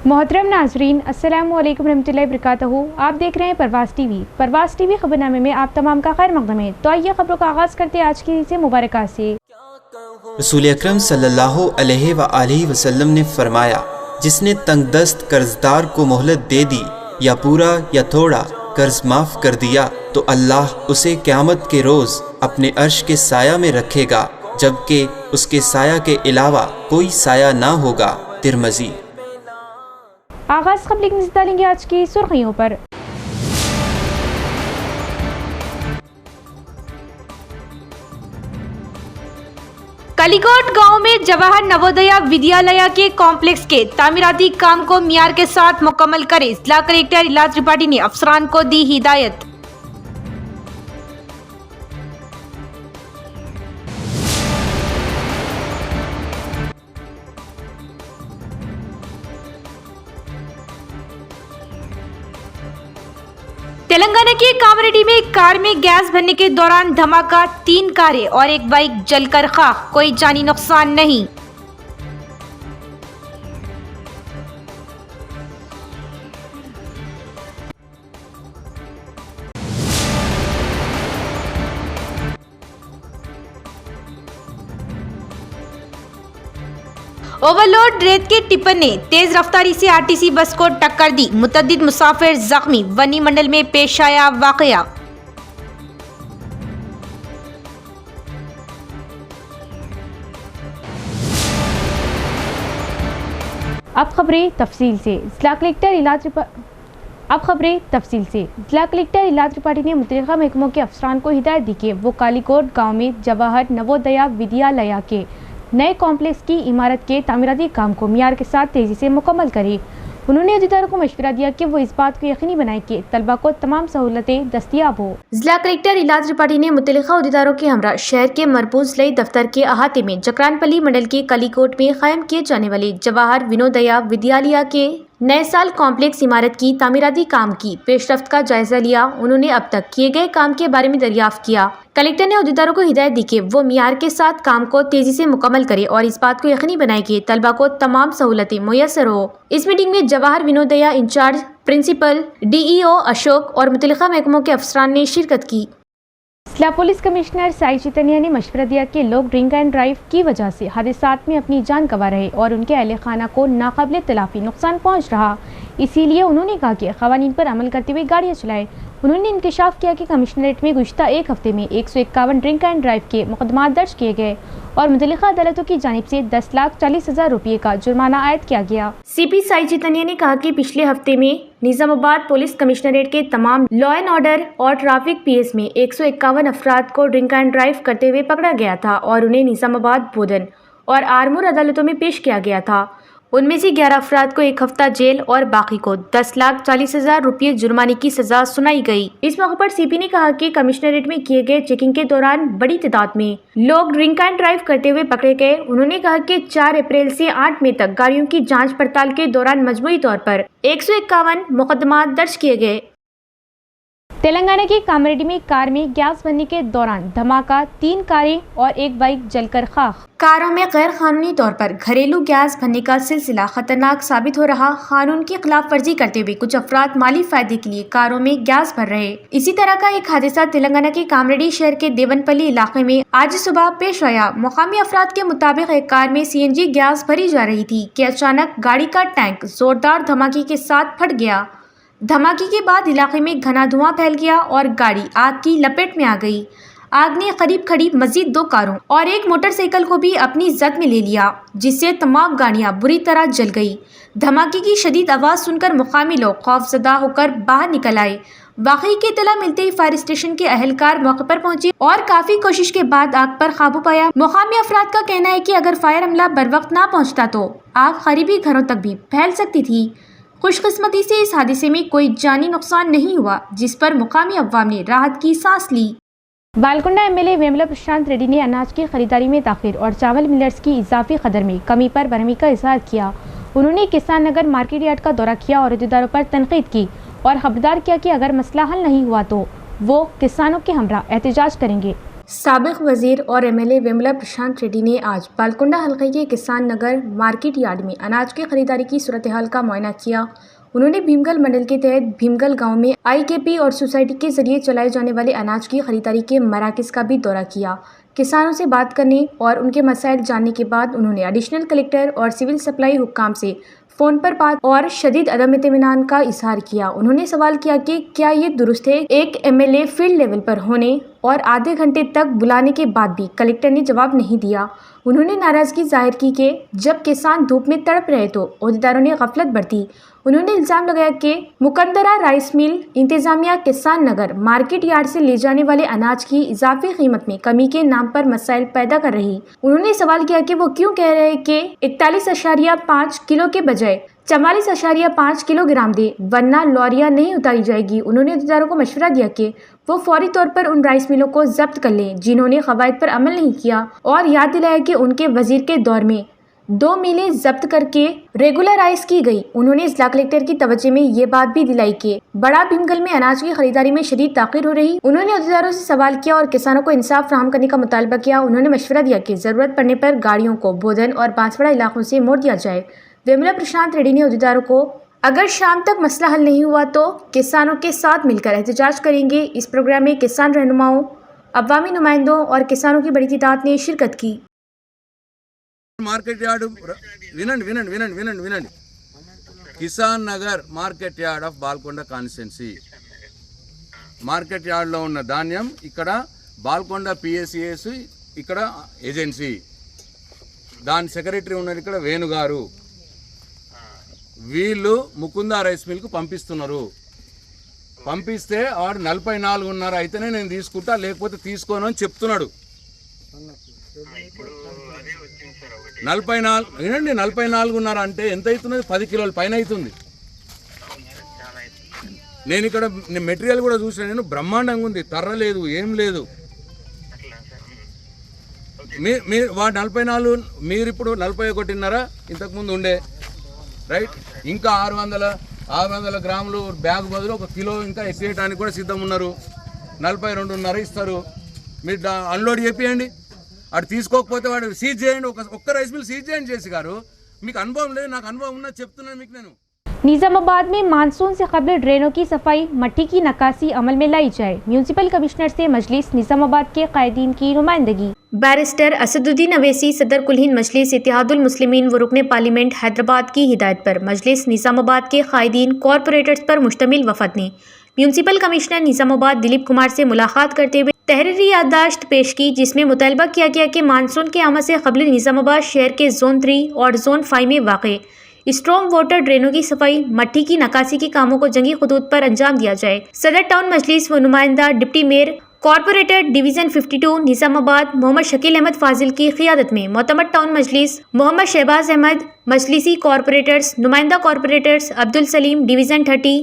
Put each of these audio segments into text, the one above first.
मोहतरम नाजरीन, अस्सलामु अलैकुम रहमतुल्लाहि वबरकातुहू। आप देख रहे हैं परवाज़ टीवी। परवाज़ टीवी खबरनामे में आप तमाम का खैर मकदम है। तो आइए खबरों का आगाज़ करते हैं आज की से मुबारक से। रसूल अकरम सल्लल्लाहु अलैहि वसल्लम ने फरमाया, जिसने तंगदस्त कर्जदार को मोहलत दे दी या पूरा या थोड़ा कर्ज माफ़ कर दिया तो अल्लाह उसे क़यामत के रोज़ अपने अर्श के साया में रखेगा, जबकि उसके साया के अलावा कोई साया ना होगा। तिरमिज़ी। आगाज़ खबर की नज़र डालेंगे आज की सुर्खियों पर। कलीकोट गांव में जवाहर नवोदया विद्यालय के कॉम्प्लेक्स के तामीराती काम को मियार के साथ मुकम्मल करे, जिला कलेक्टर इलाज त्रिपाठी ने अफसरान को दी हिदायत। तेलंगाना के कामारेड्डी में कार में गैस भरने के दौरान धमाका, 3 कारें और एक बाइक जलकर खाक, कोई जानी नुकसान नहीं। ओवरलोड रेत के टिप्पर ने तेज रफ्तारी से आरटीसी बस को टक्कर दी, मुतअद्दिद मुसाफिर जख्मी। वनी मंडल में पेश आया वाकया। अब खबरें तफसील से। जिला कलेक्टर इलाज त्रिपाठी ने मुतल्लिका महकमों के अफसरान को हिदायत दी कि वो कालीकोट गांव में जवाहर नवोदया विद्यालय के नए कॉम्प्लेक्स की इमारत के तामीराती काम को मियार के साथ तेजी से मुकम्मल करें। उन्होंने अधिकारियों को मशवरा दिया कि वो इस बात को यकीनी बनाए कि तलबा को तमाम सहूलतें दस्तियाब हो। जिला कलेक्टर इलाज त्रिपाठी ने मुतल्लिका अधिकारियों के हमरा शहर के मरबूज लई दफ्तर के अहाते में जकरानपल्ली मंडल के कलीकोट में कायम किए जाने वाले जवाहर विनोदया विद्यालय के नए साल कॉम्प्लेक्स इमारत की तामीराती काम की पेशरफ्त का जायजा लिया। उन्होंने अब तक किए गए काम के बारे में दरियाफ्त किया। कलेक्टर ने अहदेदारों को हिदायत दी कि वो मियार के साथ काम को तेजी से मुकम्मल करे और इस बात को यकीनी बनाए कि तलबा को तमाम सहूलतें मुयसर हो। इस मीटिंग में Jawahar Navodaya incharge principal DEO Ashok और मुतल्लिका महकमों के अफसरान ने शिरकत की। जिला पुलिस कमिश्नर साई चैतन्य ने मशवरा दिया कि लोग ड्रिंक एंड ड्राइव की वजह से हादसात में अपनी जान गंवा रहे और उनके अहले खाना को नाकाबिल तलाफी नुकसान पहुंच रहा। इसीलिए उन्होंने कहा कि क़वानीन पर अमल करते हुए गाड़ियां चलाएं। उन्होंने इंकशाफ किया कि कमिश्नरेट में गुज़िश्ता एक हफ्ते में 151 ड्रिंक एंड ड्राइव के मुकदमा दर्ज किए गए और मुतल्लिका अदालतों की जानिब से 10,40,000 रुपये का जुर्माना आयद किया गया। CP साई चैतन्य ने कहा कि पिछले हफ्ते में निजामाबाद पुलिस कमिश्नरेट के तमाम लॉ एंड ऑर्डर और ट्रैफिक PS में 151 अफराद को ड्रिंक एंड ड्राइव करते हुए पकड़ा गया था और उन्हें निजामाबाद, बोधन और आरमूर अदालतों में पेश किया गया था। उनमें से 11 अफराद को 1 हफ्ता जेल और बाकी को 10,40,000 रुपये जुर्माने की सजा सुनाई गई। इस मौके पर CP ने कहा कि कमिश्नरेट में किए गए चेकिंग के दौरान बड़ी तादाद में लोग ड्रिंक एंड ड्राइव करते हुए पकड़े गए। उन्होंने कहा कि 4 अप्रैल से 8 मई तक गाड़ियों की जांच पड़ताल के दौरान मजमूई तौर पर 151 मुकदमा दर्ज किए गए। तेलंगाना के कामारेड्डी में कार में गैस भरने के दौरान धमाका, 3 कारें और एक बाइक जलकर खाक। कारों में गैर कानूनी तौर पर घरेलू गैस भरने का सिलसिला खतरनाक साबित हो रहा। कानून की खिलाफ वर्जी करते हुए कुछ अफराद माली फायदे के लिए कारों में गैस भर रहे। इसी तरह का एक हादसा तेलंगाना के कामारेड्डी शहर के देवनपल्ली इलाके में आज सुबह पेश आया। मुकामी अफराद के मुताबिक एक कार में CNG गैस भरी जा रही थी कि अचानक गाड़ी का टैंक जोरदार धमाके के साथ फट गया। धमाके के बाद इलाके में घना धुआं फैल गया और गाड़ी आग की लपेट में आ गई। आग ने करीब करीब मजीद 2 कारों और एक मोटरसाइकिल को भी अपनी जद में ले लिया, जिससे तमाम गाड़ियां बुरी तरह जल गई। धमाके की शदीद आवाज सुनकर मुकामी लोग खौफजदा होकर बाहर निकल आए। वाकई की इत्तला मिलते ही फायर स्टेशन के अहलकार मौके पर पहुंचे और काफी कोशिश के बाद आग पर काबू पाया। मुकामी अफराद का कहना है कि अगर फायर अमला बर वक्त ना पहुँचता तो आग करीबी घरों तक भी फैल सकती थी। खुशकिस्मती से इस हादसे में कोई जानी नुकसान नहीं हुआ, जिस पर मुकामी अवाम ने राहत की सांस ली। बालकुंडा MLA वेमला प्रशांत रेड्डी ने अनाज की खरीदारी में ताखिर और चावल मिलर्स की इजाफी कदर में कमी पर बरहमी का इजहार किया। उन्होंने किसान नगर मार्केट यार्ड का दौरा किया और अहदेदारों पर तनकीद की और खबरदार किया कि अगर मसला हल नहीं हुआ तो वो किसानों के हमरा एहतजाज करेंगे। साबिक वजीर और एमएलए विमला प्रशांत रेड्डी ने आज बालकुंडा हल्के के किसान नगर मार्केट यार्ड में अनाज की खरीदारी की सूरत हाल का मुआयना किया। उन्होंने भीमगल मंडल के तहत भीमगल गांव में आईकेपी और सोसाइटी के जरिए चलाए जाने वाले अनाज की खरीदारी के मराकज़ का भी दौरा किया। किसानों से बात करने और उनके मसाइल जानने के बाद उन्होंने एडिशनल कलेक्टर और सिविल सप्लाई हुक्काम से फ़ोन पर बात और शदीद अदम इत्मीनान का इजहार किया। उन्होंने सवाल किया कि क्या ये दुरुस्त है एक एमएलए फील्ड लेवल पर होने और आधे घंटे तक बुलाने के बाद भी कलेक्टर ने जवाब नहीं दिया। उन्होंने नाराज़गी जाहिर की कि जब किसान धूप में तड़प रहे तो अहदेदारों ने गफलत बरती। उन्होंने इल्ज़ाम लगाया कि मुकंदरा राइस मिल इंतज़ामिया किसान नगर मार्केट यार्ड से ले जाने वाले अनाज की इजाफी कीमत में कमी के नाम पर मसाइल पैदा कर रही। उन्होंने सवाल किया कि वो क्यों कह रहे हैं कि 41.5 किलो के बजाय 44.5 किलोग्राम दे, वरना लॉरियां नहीं उतारी जाएगी। उन्होंने अहदेदारों को मशवरा दिया कि वो फौरी तौर पर उन राइस मिलों को जब्त कर लें जिन्होंने कवायद पर अमल नहीं किया, और याद दिलाया कि उनके वजीर के दौर में 2 मिलें जब्त करके रेगुलराइज की गई। उन्होंने जिला कलेक्टर की तवज्जो में ये बात भी दिलाई कि बड़ा भीमगल में अनाज की खरीदारी में शदीद ताखिर हो रही। उन्होंने अहदेदारों से सवाल किया और किसानों को इंसाफ फराहम करने का मुतालबा किया। उन्होंने मशवरा दिया कि ज़रूरत पड़ने पर गाड़ियों को बोधन और बांसवाड़ा इलाकों से मोड़ दिया जाए। विमला प्रशांत रेड्डी ने अहदेदारों को अगर शाम तक मसला हल नहीं हुआ तो किसानों के साथ मिलकर एहतजाज करेंगे। इस प्रोग्राम में किसान रहनुमाओं, अवामी नुमाइंदों और किसानों की बड़ी तादाद ने शिरकत की। మార్కెట్ యార్డ్ వినండి Kisan Nagar market yard of Balkonda constituency market యార్డ్లో ఉన్న ధాన్యం ఇక్కడ బాల్కొండ పిఎస్సిఎస్ ఇక్కడ ఏజెన్సీ దాని సెక్రటరీ ఉన్నారు ఇక్కడ వేణుగారు వీళ్ళు ముకుందా రైస్ మిల్కు పంపిస్తున్నారు పంపిస్తే వాడు 44.5 అయితేనే నేను తీసుకుంటా లేకపోతే తీసుకోను అని చెప్తున్నాడు 44.5 అంటే ఎంత అవుతున్నది 10 కిలోల పైన అవుతుంది నేను ఇక్కడ మెటీరియల్ కూడా చూసాను నేను బ్రహ్మాండంగా ఉంది తర్ర లేదు ఏం లేదు మీరు వాడు 44 మీరు ఇప్పుడు 41.5 ఇంతకుముందు ఉండే రైట్ ఇంకా 600 గ్రాములు బ్యాగ్ బదులు 1 కిలో ఇంకా ఎక్కేయడానికి కూడా సిద్ధం ఉన్నారు 42.5 ఇస్తారు మీరు అన్లోడ్ చేపియండి అటు తీసుకోకపోతే వాడు సీజ్ చేయండి ఒక్క రైస్ మిల్ సీజ్ చేయండి చేసి గారు మీకు అనుభవం లేదు నాకు అనుభవం ఉన్నది చెప్తున్నాను మీకు నేను निजामाबाद में मानसून से कबल ड्रेनों की सफाई मट्टी की नक्काशी अमल में लाई जाए। म्यूनसिपल कमिश्नर से मजलिस निजामाबाद के कायदीन की नुमाइंदगी। बैरिस्टर असदुद्दीन अवैसी सदर कुल हिंद मजलिस इत्तेहादुल मुस्लिमीन व रुकने पार्लियामेंट हैदराबाद की हिदायत पर मजलिस निजामाबाद के कायदीन कॉरपोरेटर्स पर मुश्तमिल वफद ने म्यूनसिपल कमिश्नर निजामाबाद दिलीप कुमार से मुलाकात करते हुए तहरीरी याददाश्त पेश की, जिसमें मुतालबा किया गया कि मानसून के आमद से कबल निजामाबाद शहर के जोन 3 और जोन 5 में वाक़े स्ट्रॉन्ग वाटर ड्रेनों की सफाई मट्टी की नक्काशी के कामों को जंगी खुदूद पर अंजाम दिया जाए। सदर टाउन मजलिस व नुमाइंदा deputy mayor corporator division 52 Nizamabad Mohammed Shakeel Ahmed Fazil की क़ियादत में मोतमद टाउन मजलिस मोहम्मद शहबाज अहमद मजलिसी कॉरपोरेटर्स नुमाइंदा corporators Abdul Saleem division 30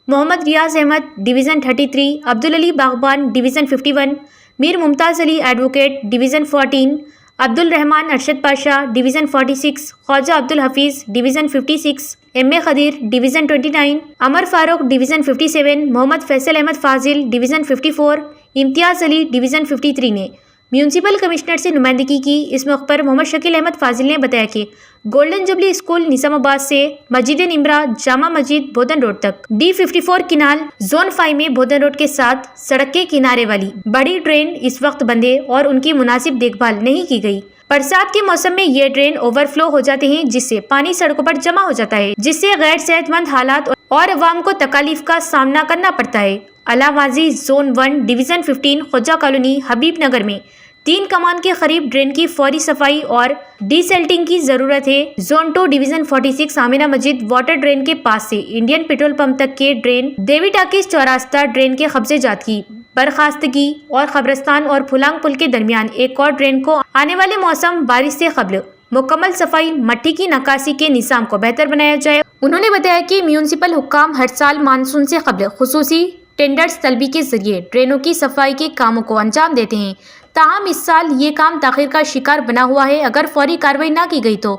Mohammed Riyaz Ahmed division 33 Abdul Ali Bagban division 51 Mir Mumtaz Ali advocate division 14 Abdul Rehman Arshad Pasha division 46 Khwaja Abdul Hafeez division 56 M A Khadeer division 29 Amar Farooq division 57 Mohammed Faisal Ahmad Fazil division 54 Imtiaz Ali division 53 ने म्यूनसिपल कमिश्नर से नुमाइंदगी की। इस मौके पर मोहम्मद शकील अहमद फाजिल ने बताया कि गोल्डन जुबली स्कूल निजामाबाद से मस्जिद निमरा जामा मस्जिद बोधन रोड तक D54 किनाल जोन 5 में बोधन रोड के साथ सड़क के किनारे वाली बड़ी ड्रेन इस वक्त बंद है और उनकी मुनासिब देखभाल नहीं की गई। बरसात के मौसम में ये ड्रेन ओवरफ्लो हो जाते हैं, जिससे पानी सड़कों पर जमा हो जाता है, जिससे गैर सेहतमंद हालात और अवाम को तकालीफ का सामना करना पड़ता है। अलावाजी जोन 1 डिवीज़न 15 खुजा कॉलोनी हबीब नगर में 3 कमान के करीब ड्रेन की फौरी सफाई और डीसेल्टिंग की जरूरत है। जोन 2 डिवीज़न 46 आमिना मस्जिद वाटर ड्रेन के पास से इंडियन पेट्रोल पंप तक के ड्रेन देवी टाकिस चौरास्ता ड्रेन के कब्जे जात की बर्खास्तगी और खबरस्तान और फुलांग पुल के दरमियान एक और ड्रेन को आने वाले मौसम बारिश से कबल मुकम्मल सफाई मट्टी की नक्काशी के निज़ाम को बेहतर बनाया जाए। उन्होंने बताया कि म्यूनसिपल हुक्काम हर साल मानसून से कबल खुसूसी टेंडर्स तलबी के जरिए ड्रेनों की सफाई के कामों को अंजाम देते हैं। ताहम इस साल ये काम ताख़ीर का शिकार बना हुआ है। अगर फौरी कार्रवाई ना की गई तो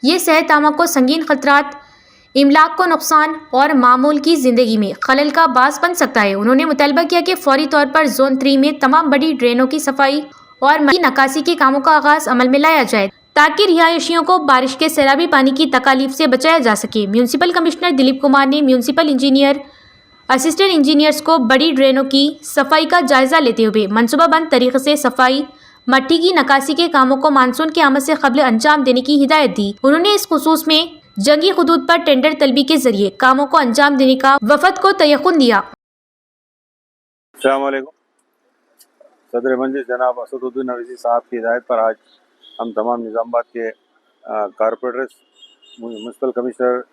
ये सेहत आमा को संगीन खतरात, इमलाक को नुकसान और मामूल की ज़िंदगी में खलल का बास बन सकता है। उन्होंने मुतालबा किया कि फौरी तौर पर जोन 3 में तमाम बड़ी ड्रेनों की सफाई और नकासी के कामों का आगाज अमल में लाया जाए ताकि रिहायशियों को बारिश के सैलाबी पानी की तकालीफ से बचाया जा सके। म्यूनिसिपल कमिश्नर दिलीप कुमार ने म्यूनिसिपल इंजीनियर, असिस्टेंट इंजीनियर्स को बड़ी ड्रेनों की सफाई का जायजा लेते हुए मंसूबाबंद तरीके से सफाई, मट्टी की नकासी के कामों को मानसून की आमद से कबल अंजाम देने की हिदायत दी। उन्होंने इस खुसूस में जंगी हुदूद पर टेंडर तलबी के जरिए कामों को अंजाम देने का वफद को तयक़ुन दिया। अस्सलाम वालेकुम। सदर मंजिल जनाब असदुद्दीन अवीसी साहब की हिदायत पर आज हम तमाम निज़ामाबाद के कारपोरेटर्स, म्यूनिसिपल कमिश्नर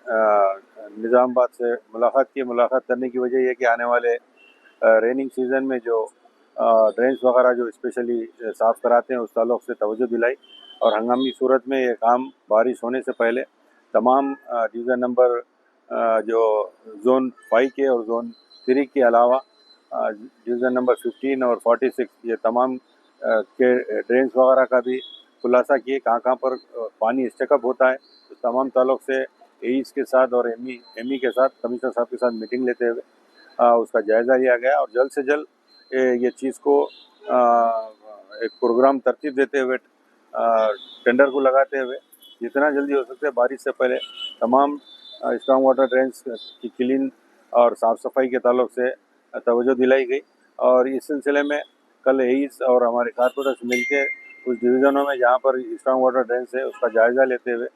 निज़ामाबाद से मुलाकात करने की वजह यह कि आने वाले रेनिंग सीज़न में जो ड्रेन्स वगैरह जो स्पेशली साफ़ कराते हैं उस ताल्लुक़ से तवज्जो दिलाई और हंगामी सूरत में ये काम बारिश होने से पहले तमाम डिवीज़न नंबर जो जोन 5 के और जोन 3 के अलावा डिवीज़न नंबर 15 और 46 ये तमाम के ड्रेन्स वगैरह का भी खुलासा किए कहाँ पर पानी स्टकअप होता है। तो तमाम ताल्लुक़ से एईस के साथ और एमई के साथ कमिश्नर साहब के साथ मीटिंग लेते हुए उसका जायज़ा लिया गया और जल्द से जल्द ये चीज़ को एक प्रोग्राम तरतीब देते हुए टेंडर को लगाते हुए जितना जल्दी हो सकता है बारिश से पहले तमाम स्ट्रॉन्ग वाटर ड्रेन्स की क्लीन और साफ़ सफाई के ताल्लुक़ से तवज्जो दिलाई गई। और इस सिलसिले में कल एईस और हमारे कारपोरेटर्स मिलकर कुछ डिवीज़नों में जहाँ पर स्ट्रॉन्ग वाटर ड्रेन्स है उसका जायज़ा लेते हुए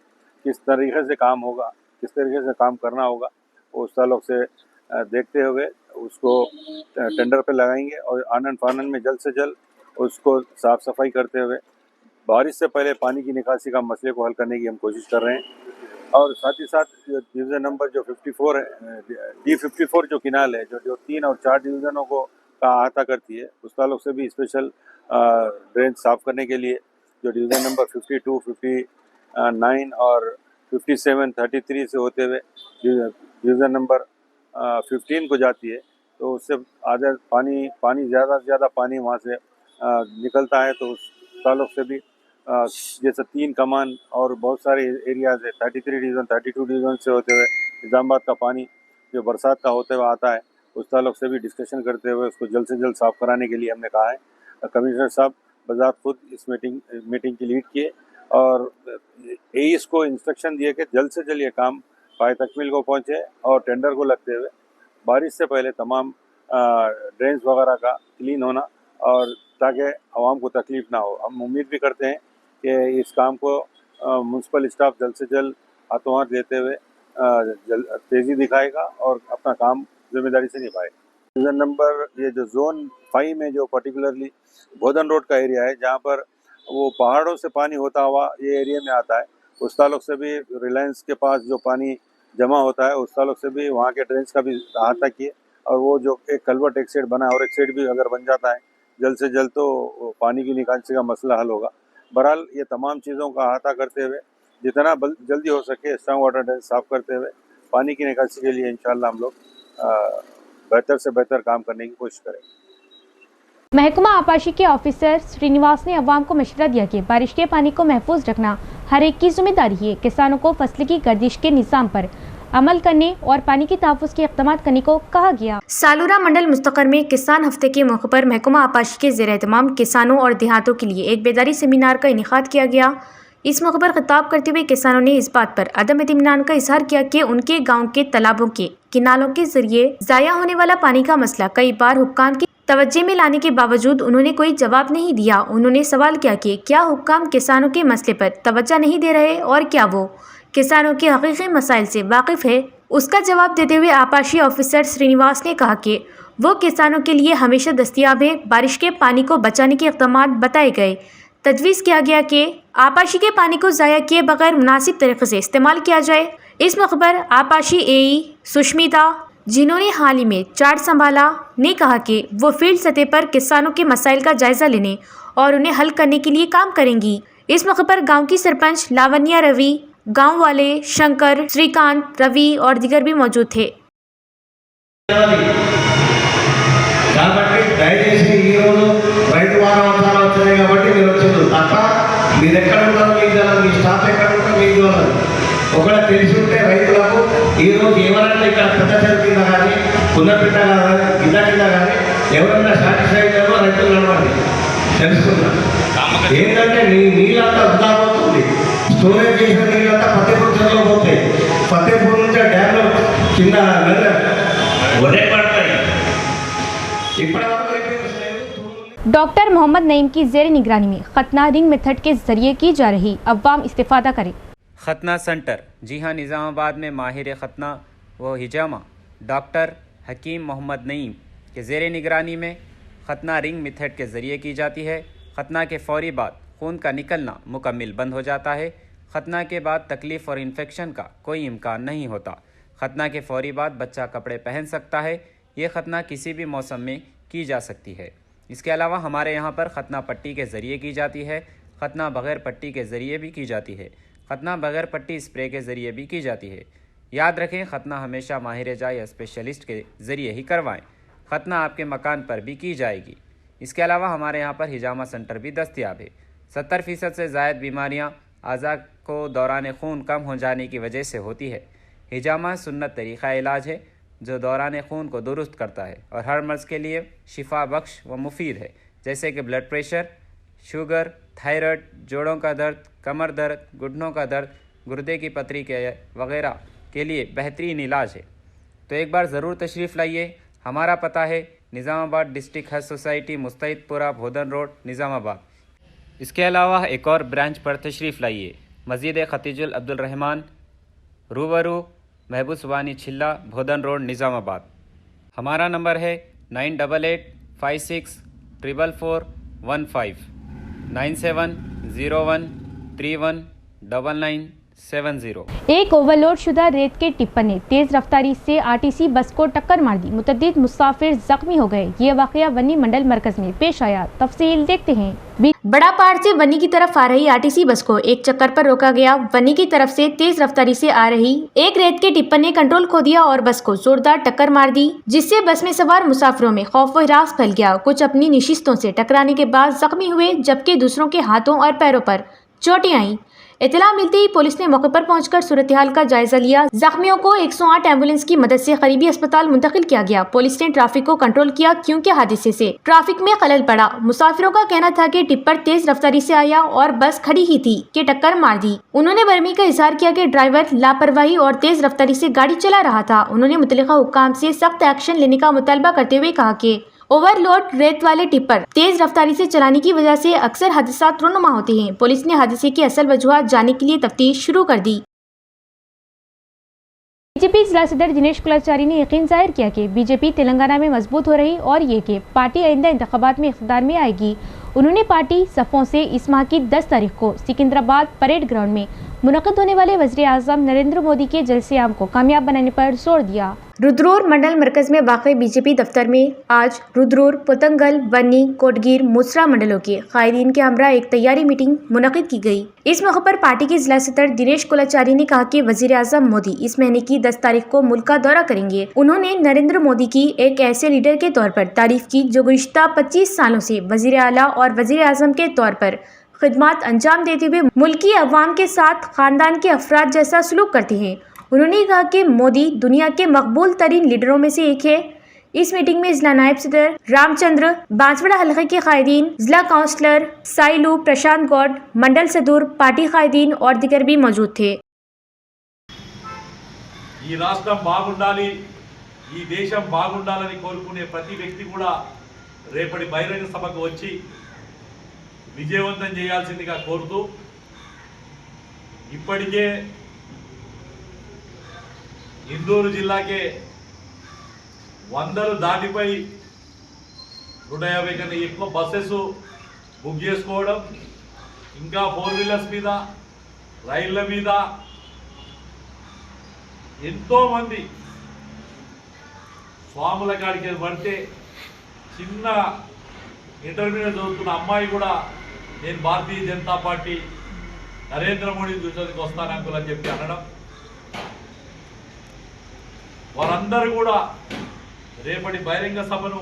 किस तरीके से काम होगा, किस तरीके से काम करना होगा उस ताल्लुक़ से देखते हुए उसको टेंडर पे लगाएंगे और आनन फानन में जल्द से जल्द उसको साफ़ सफाई करते हुए बारिश से पहले पानी की निकासी का मसले को हल करने की हम कोशिश कर रहे हैं। और साथ ही साथ डिवीज़न नंबर जो 54 है, D54 जो किनाल है जो 3 और 4 डिवीज़नों को का अहाता करती है उस ताल्लुक़ से भी स्पेशल ड्रेन साफ़ करने के लिए जो डिवीज़न नंबर 52, 59 और 57, 33 से होते हुए डिवीज़न नंबर 15 को जाती है तो उससे आधा पानी ज़्यादा से ज़्यादा पानी वहाँ से निकलता है। तो उस ताल्लुक़ से भी जैसे 3 कमान और बहुत सारे एरियाज़ है 33 डिवीज़न 32 डिवीज़न से होते हुए निज़ामाबाद का पानी जो बरसात का होते हुए आता है उस ताल्लुक़ से भी डिस्कशन करते हुए उसको जल्द से जल्द साफ़ कराने के लिए हमने कहा है। कमिश्नर साहब बज़ात खुद इस मीटिंग की लीड किए और एईस को इंस्ट्रक्शन दिए कि जल्द से जल्द ये काम पाए तकमील को पहुँचे और टेंडर को लगते हुए बारिश से पहले तमाम ड्रेन्स वगैरह का क्लीन होना और ताकि आवाम को तकलीफ़ ना हो। हम उम्मीद भी करते हैं कि इस काम को म्यूनसिपल स्टाफ जल्द से जल्द हाथों हाथ लेते हुए तेज़ी दिखाएगा और अपना काम जिम्मेदारी से निभाएगा। डिवीज़न नंबर ये जो जोन 5 में जो पर्टिकुलरली बोधन रोड का एरिया है जहाँ पर वो पहाड़ों से पानी होता हुआ ये एरिया में आता है उस ताल्लुक़ से भी रिलायंस के पास जो पानी जमा होता है उस ताल्लुक़ से भी वहाँ के ड्रेन्स का भी अहाता किए और वो जो एक कल्वर्ट एक साइड बना है और एक साइड भी अगर बन जाता है जल्द से जल्द तो पानी की निकासी का मसला हल होगा। बहरहाल ये तमाम चीज़ों का अहाता करते हुए जितना जल्दी हो सके स्ट्रॉन्ग वाटर ड्रेन साफ़ करते हुए पानी की निकासी के लिए इंशाअल्लाह हम लोग बेहतर से बेहतर काम करने की कोशिश करेंगे। महकमा आपाशी के ऑफिसर श्रीनिवास ने अवाम को मशवरा दिया कि बारिश के पानी को महफूज रखना हर एक की जिम्मेदारी है। किसानों को फसल की गर्दिश के निज़ाम पर अमल करने और पानी के तहफ़्फ़ुज़ के इक़दाम करने को कहा गया। सालूरा मंडल मुस्तक़र में किसान हफ्ते के मौके पर महकमा आपाशी के ज़ेर एहतमाम किसानों और देहातों के लिए एक बेदारी सेमिनार का इनेकाद किया गया। इस मौके पर खिताब करते हुए किसानों ने इस बात पर अदम इत्मीनान का इजहार किया कि उनके गाँव के तालाबों के किनालों के जरिए ज़ाया होने वाला पानी का मसला कई बार हुक्काम की तवज्जो में लाने के बावजूद उन्होंने कोई जवाब नहीं दिया। उन्होंने सवाल किया कि क्या हुक्काम किसानों के मसले पर तवज्जो नहीं दे रहे और क्या वो किसानों के हकीकी मसाइल से वाकिफ़ है। उसका जवाब देते हुए आपाशी ऑफिसर श्रीनिवास ने कहा कि वो किसानों के लिए हमेशा दस्तयाब है। बारिश के पानी को बचाने के इक़दाम बताए गए। तजवीज़ किया गया कि आपाशी के पानी को ज़ाया किए बगैर मुनासिब तरीके से इस्तेमाल किया जाए। इस मौके पर आपाशी एई सुष्मिता, जिन्होंने हाल ही में चार्ज संभाला, ने कहा कि वो फील्ड सतह पर किसानों के मसाइल का जायज़ा लेने और उन्हें हल करने के लिए काम करेंगी। इस मौके पर गांव की सरपंच लावण्या रवि, गांव वाले शंकर, श्रीकांत, रवि और दीगर भी मौजूद थे। ఒకవేళ తెలిసి ఉంటే రైతులకు ఈరోజు ఏమన్నా ఇక్కడ పెద్ద చెరువు కింద కానీ పున్నపిట్ట కానీ కింద కానీ ఎవరన్నా సాటిస్ఫై అయ్యారో రైతులు నడవండి తెలుసుకున్నారు. ఏంటంటే నీళ్ళంతా వృధా పోతుంది. స్టోరేజ్ చేసిన నీళ్ళంతా ఫతేపూర్ చెరువులో పోతాయి. ఫతేపూర్ నుంచి ఆ డ్యామ్లో కింద ఒరే పడతాయి. ఇప్పటి వరకు डॉक्टर मोहम्मद नईम की जेर निगरानी में खतना रिंग मेथड के जरिए की जा रही अवाम इस्तेफादा करें। खतना सेंटर, जी हाँ, निज़ामाबाद में माहिर खतना व हिजामा डॉक्टर हकीम मोहम्मद नईम के ज़ेर निगरानी में खतना रिंग मेथड के ज़रिए की जाती है। खतना के फ़ौरी बाद खून का निकलना मुकम्मल बंद हो जाता है। खतना के बाद तकलीफ़ और इन्फेक्शन का कोई इम्कान नहीं होता। खतना के फ़ौरी बाद बच्चा कपड़े पहन सकता है। ये खतना किसी भी मौसम में की जा सकती है। इसके अलावा हमारे यहाँ पर खतना पट्टी के ज़रिए की जाती है। खतना बग़ैर पट्टी के ज़रिए भी की जाती है। खतना बग़ैर पट्टी स्प्रे के ज़रिए भी की जाती है। याद रखें, खतना हमेशा माहिर जा या स्पेशलिस्ट के ज़रिए ही करवाएं। खतना आपके मकान पर भी की जाएगी। इसके अलावा हमारे यहाँ पर हिजामा सेंटर भी दस्तयाब है। 70% से ज़ायद बीमारियाँ आज़ा को दौरान खून कम हो जाने की वजह से होती है। हिजामा सुन्नत तरीक़ा इलाज है जो दौरान खून को दुरुस्त करता है और हर मर्ज़ के लिए शिफा बख्श व मुफीद है, जैसे कि ब्लड प्रेशर, शुगर, थायराइड, जोड़ों का दर्द, कमर दर्द, घुटनों का दर्द, गुर्दे की पथरी के वगैरह के लिए बेहतरीन इलाज है। तो एक बार ज़रूर तशरीफ़ लाइए। हमारा पता है Nizamabad district health society, Mustaidpura, Bodhan road, Nizamabad. इसके अलावा एक और ब्रांच पर तशरीफ़ लाइए, मस्जिद खतीजुल अब्दुल रहमान, रूबरू महबूब सुबानी छिल्ला, भोदन रोड, निज़ामाबाद। हमारा नंबर है 9886444415 9701319970। एक ओवरलोड शुदा रेत के टिप्पर ने तेज रफ्तारी से आरटीसी बस को टक्कर मार दी। मुतअद्दिद मुसाफिर जख्मी हो गए। ये वाकया वन्नी मंडल मरकज में पेश आया। तफसील देखते हैं। बड़ा पहाड़ से वन्नी की तरफ आ रही आरटीसी बस को एक चक्कर पर रोका गया। वन्नी की तरफ से तेज रफ्तारी से आ रही एक रेत के टिप्पर ने कंट्रोल खो दिया और बस को जोरदार टक्कर मार दी, जिससे बस में सवार मुसाफिरों में खौफ व हिरास फैल गया। कुछ अपनी निशिस्तों से टकराने के बाद जख्मी हुए, जबकि दूसरों के हाथों और पैरों पर चोटें आईं। इत्तला मिलते ही पुलिस ने मौके पर पहुंचकर सूरत हाल का जायजा लिया। जख्मियों को 108 एम्बुलेंस की मदद से करीबी अस्पताल मुंतकिल किया गया। पुलिस ने ट्रैफिक को कंट्रोल किया क्योंकि हादसे से ट्रैफिक में खलल पड़ा। मुसाफिरों का कहना था कि टिप्पर तेज रफ्तारी से आया और बस खड़ी ही थी कि टक्कर मार दी। उन्होंने बरमी का इजहार किया कि ड्राइवर लापरवाही और तेज रफ्तारी से गाड़ी चला रहा था। उन्होंने मुतल्लिका हुक्काम से सख्त एक्शन लेने का मुतालबा करते हुए कहा कि ओवरलोड रेत वाले टिप्पर तेज रफ्तारी से चलाने की वजह से अक्सर हादसा रोनुमा होते हैं। पुलिस ने हादसे की असल वजूहत जानने के लिए तफ्तीश शुरू कर दी। बीजेपी जिला सदर दिनेश कुलाचारी ने यकीन जाहिर किया कि बीजेपी तेलंगाना में मजबूत हो रही और ये कि पार्टी आइंदा इंतखाबात में इख्तियार में आएगी। उन्होंने पार्टी सफ़ों से इस माह की 10 तारीख को सिकंदराबाद परेड ग्राउंड में मुनक़िद होने वाले वज़ीर आज़म नरेंद्र मोदी के जलसे आम को कामयाब बनाने पर जोर दिया। रुद्रौर मंडल मरकज में वाक़ बीजेपी दफ्तर में आज रुद्रौर, पोतंगल, वन्नी, कोटगीर, मुसरा मंडलों के कायदीन के हमरा एक तैयारी मीटिंग मुनक़िद की गई। इस मौके पर पार्टी के जिला सदर दिनेश कुलाचारी ने कहा कि वज़ीर आज़म मोदी इस महीने की 10 तारीख को मुल्क का दौरा करेंगे। उन्होंने नरेंद्र मोदी की एक ऐसे लीडर के तौर पर तारीफ की जो गुज़िश्ता 25 सालों से वज़ीर आला और वज़ीर आज़म के तौर पर खिदमत अंजाम देते हुए मुल्क की अवाम के साथ खानदान के अफराद जैसा सलूक करते हैं। उन्होंने कहा कि मोदी दुनिया के मकबूल तरीन लीडरों में से एक है। इस मीटिंग में जिला नायब सदर रामचंद्र, बांसवाड़ा हल्के के कायदीन, जिला काउंसलर साइलू, प्रशांत गौड, मंडल सदूर, पार्टी कायदीन और दिगर भी मौजूद थे। ఈ రాష్ట్రం బాగుండాలి, ఈ దేశం బాగుండాలని కోరుకునే ప్రతి వ్యక్తి కూడా రేపటి బహిరంగ సభకు వచ్చి విజయవంతం చేయాల్సిందిగా కోరుతూ, ఇప్పటికే ఇందూరు జిల్లాకే 100 దాటిపోయి 150 కన్నా ఎక్కువ బస్సెస్ బుక్ చేసుకోవడం, ఇంకా 4 వీలర్స్ మీద, రైళ్ల మీద ఎంతో మంది స్వాముల కాడికి పడితే చిన్న ఇంటర్మీడియట్ చదువుతున్న అమ్మాయి కూడా నేను భారతీయ జనతా పార్టీ నరేంద్ర మోడీ చూసేందుకు వస్తాను అంకుల్ అని చెప్పి అనడం, వారందరూ కూడా రేపటి బహిరంగ సభను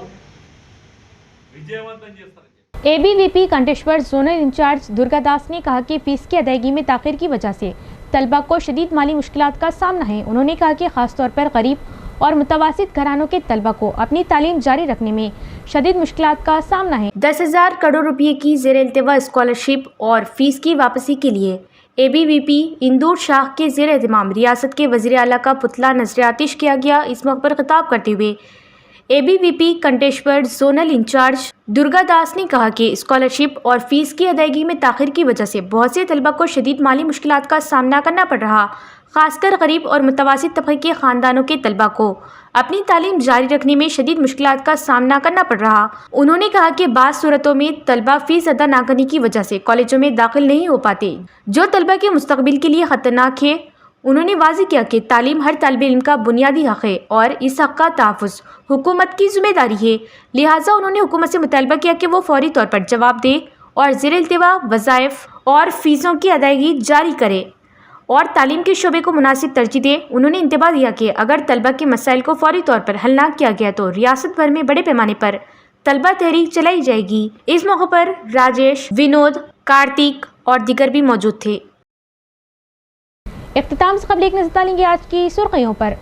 విజయవంతం చేస్తారని एबीवीपी कंटेश्वर जोनल इंचार्ज दुर्गादास ने कहा कि फीस की अदायगी में ताखिर की वजह से तलबा को शदीद माली मुश्किलात का सामना है। उन्होंने कहा कि खासतौर पर गरीब और मुतवासित घरानों के तलबा को अपनी तालीम जारी रखने में शदीद मुश्किलात का सामना है। 10,000 करोड़ रुपये की ज़ेर इल्तिवा स्कॉलरशिप और फीस की वापसी के लिए ABVP इंदौर शाह के ज़ेर एहतमाम रियासत के वज़ीर आला का पुतला नज़र आतिश किया गया। इस मौके पर खिताब करते हुए ABVP कंटेश्वर zonal in charge Durga Das ने कहा कि स्कॉलरशिप और फीस की अदायगी में ताख़िर की वजह से बहुत से तलबा को शदीद माली मुश्किलात का सामना करना पड़ रहा। खासकर गरीब और मुतवासित तबके के ख़ानदानों के तलबा को अपनी तालीम जारी रखने में शदीद मुश्किलात का सामना करना पड़ रहा। उन्होंने कहा कि बाज़ सूरतों में तलबा फ़ीस अदा न करने की वजह से कॉलेजों में दाखिल नहीं हो पाते, जो तलबा के मुस्तकबिल के लिए ख़तरनाक है। उन्होंने वाज़ेह किया कि तालीम हर तालिब इल्म का बुनियादी हक़ है और इस हक़ का तहफ़्फ़ुज़ हुकूमत की ज़िम्मेदारी है। लिहाजा उन्होंने हुकूमत से मुतालबा किया कि वो फ़ौरी तौर पर जवाब दे और ज़ेर इल्तिवा वज़ाइफ़ और फ़ीसों की अदायगी जारी करे और तालीम के शोबे को मुनासिब तरजीह दे। उन्होंने इंतबाह दिया कि अगर तलबा के मसाइल को फ़ौरी तौर पर हल न किया गया तो रियासत भर में बड़े पैमाने पर तलबा तहरीक चलाई जाएगी। इस मौके पर राजेश, विनोद, कार्तिक और दीगर भी मौजूद थे। इख्तिताम से कबल एक नज़र डालेंगे आज की सुर्खियों पर।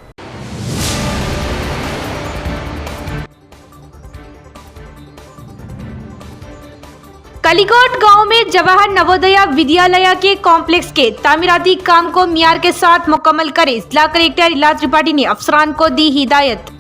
कलीकोट गांव में जवाहर नवोदया विद्यालय के कॉम्प्लेक्स के तामीराती काम को मियार के साथ मुकम्मल करे जिला कलेक्टर इलाज त्रिपाठी ने अफसरान को दी हिदायत।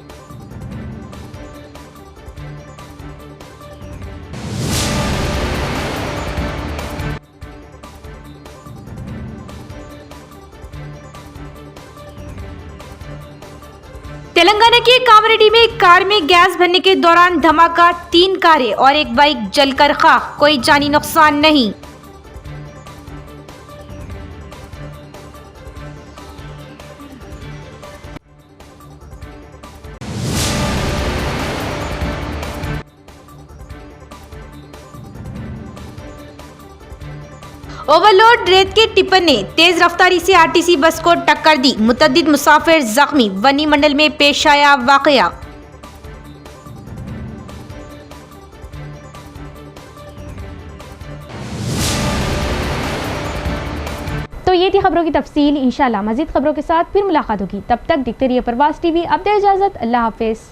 तेलंगाना के कामारेड्डी में कार में गैस भरने के दौरान धमाका, 3 कारें और एक बाइक जलकर खाक, कोई जानी नुकसान नहीं। ओवरलोड रेत के टिप्पर ने तेज रफ्तारी से RTC बस को टक्कर दी, मुतअद्दिद मुसाफिर जख्मी। वनी मंडल में पेश आया वाकया। तो ये थी खबरों की तफसील। इंशाल्लाह मजीद खबरों के साथ फिर मुलाकात होगी। तब तक देखते रहिए प्रवास TV। अब दे इजाजत, अल्लाह हाफिज।